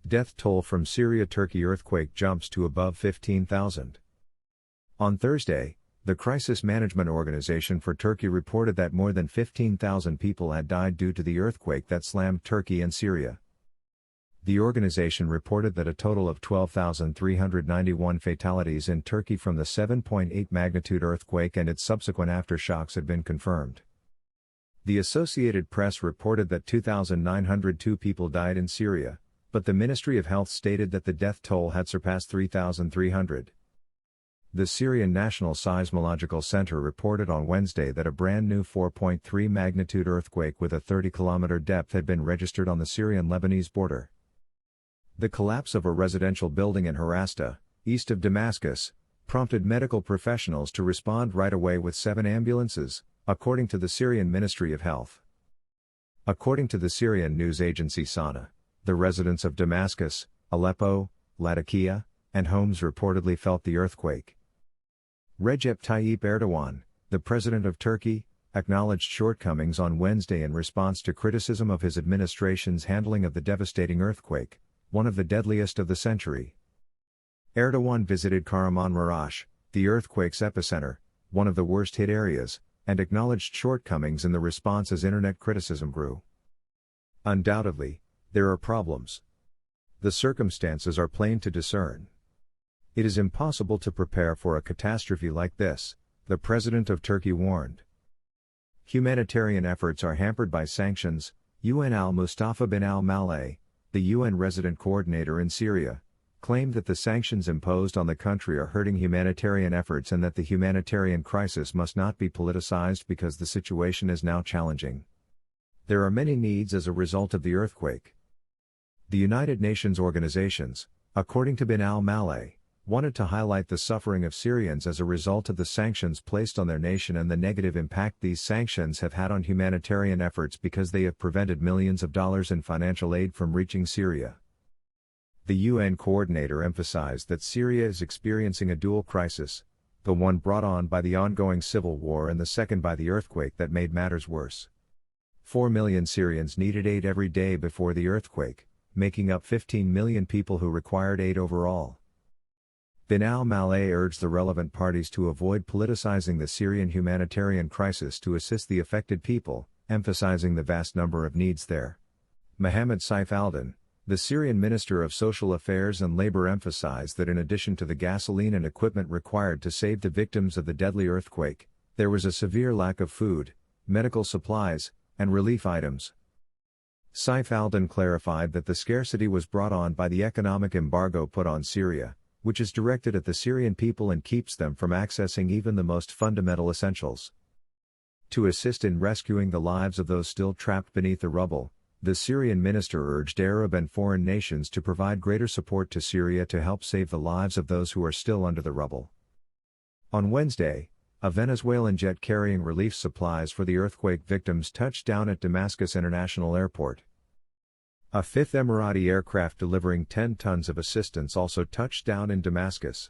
Death toll from Syria-Turkey earthquake jumps to above 15,000. On Thursday, the Crisis Management Organization for Turkey reported that more than 15,000 people had died due to the earthquake that slammed Turkey and Syria. The organization reported that a total of 12,391 fatalities in Turkey from the 7.8 magnitude earthquake and its subsequent aftershocks had been confirmed. The Associated Press reported that 2,902 people died in Syria, but the Ministry of Health stated that the death toll had surpassed 3,300. The Syrian National Seismological Center reported on Wednesday that a brand new 4.3 magnitude earthquake with a 30-kilometer depth had been registered on the Syrian-Lebanese border. The collapse of a residential building in Harasta, east of Damascus, prompted medical professionals to respond right away with 7 ambulances, according to the Syrian Ministry of Health. According to the Syrian news agency Sana, the residents of Damascus, Aleppo, Latakia, and Homs reportedly felt the earthquake. Recep Tayyip Erdogan, the president of Turkey, acknowledged shortcomings on Wednesday in response to criticism of his administration's handling of the devastating earthquake, one of the deadliest of the century. Erdogan visited Kahramanmaraş, the earthquake's epicenter, one of the worst-hit areas, and acknowledged shortcomings in the response as internet criticism grew. Undoubtedly, there are problems. The circumstances are plain to discern. It is impossible to prepare for a catastrophe like this, the president of Turkey warned. Humanitarian efforts are hampered by sanctions, UN al-Mustafa bin al-Maleh, the UN resident coordinator in Syria, claimed that the sanctions imposed on the country are hurting humanitarian efforts and that the humanitarian crisis must not be politicized because the situation is now challenging. There are many needs as a result of the earthquake. The United Nations organizations, according to bin al-Maleh, wanted to highlight the suffering of Syrians as a result of the sanctions placed on their nation and the negative impact these sanctions have had on humanitarian efforts because they have prevented millions of dollars in financial aid from reaching Syria. The UN coordinator emphasized that Syria is experiencing a dual crisis, the one brought on by the ongoing civil war and the second by the earthquake that made matters worse. 4 million Syrians needed aid every day before the earthquake, making up 15 million people who required aid overall. Bin al-Maleh urged the relevant parties to avoid politicizing the Syrian humanitarian crisis to assist the affected people, emphasizing the vast number of needs there. Mohammed Saif al-Din, the Syrian Minister of Social Affairs and Labor, emphasized that in addition to the gasoline and equipment required to save the victims of the deadly earthquake, there was a severe lack of food, medical supplies, and relief items. Saif al-Din clarified that the scarcity was brought on by the economic embargo put on Syria, which is directed at the Syrian people and keeps them from accessing even the most fundamental essentials. To assist in rescuing the lives of those still trapped beneath the rubble, the Syrian minister urged Arab and foreign nations to provide greater support to Syria to help save the lives of those who are still under the rubble. On Wednesday, a Venezuelan jet carrying relief supplies for the earthquake victims touched down at Damascus International Airport. A fifth Emirati aircraft delivering 10 tons of assistance also touched down in Damascus.